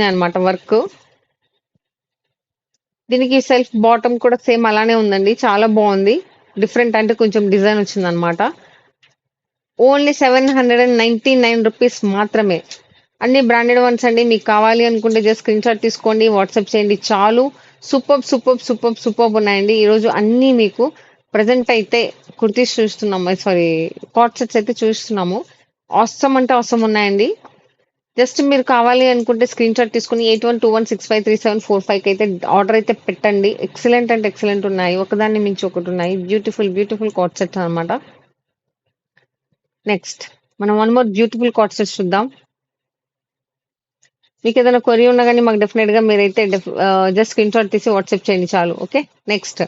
అనమాట వర్క్. దీనికి self bottom కూడా సేమ్ అలానే ఉందండి. చాలా బాగుంది. డిఫరెంట్ అంటే కొంచెం డిజైన్ వచ్చిందనమాట. ఓన్లీ 799 రూపీస్ మాత్రమే. అన్ని బ్రాండెడ్ వన్స్ అండి. మీకు కావాలి అనుకుంటే జస్ట్ స్క్రీన్ షాట్ తీసుకోండి, వాట్సాప్ చేయండి చాలు. సూపర్ ఉన్నాయండి. ఈరోజు అన్నీ మీకు ప్రజెంట్ అయితే కుర్తీస్ చూస్తున్నాము, సారీ కాట్ సెట్స్ అయితే చూస్తున్నాము. అవసరం అంటే అవసరం ఉన్నాయండి. జస్ట్ మీరు కావాలి అనుకుంటే స్క్రీన్ షాట్ తీసుకుని 8121653745 అయితే ఆర్డర్ అయితే పెట్టండి. ఎక్సలెంట్ అంటే ఎక్సలెంట్ ఉన్నాయి. ఒకదాన్ని మించి ఒకటి ఉన్నాయి. బ్యూటిఫుల్ కాట్ సెట్స్ అనమాట. నెక్స్ట్ మనం one more beautiful cot sets చూద్దాం. మీకు ఏదైనా క్వరీ ఉన్నా కానీ మాకు డెఫినెట్ గా మీరైతే జస్ట్ స్క్రీన్ షాట్ తీసి వాట్సాప్ చేయండి చాలు. Okay next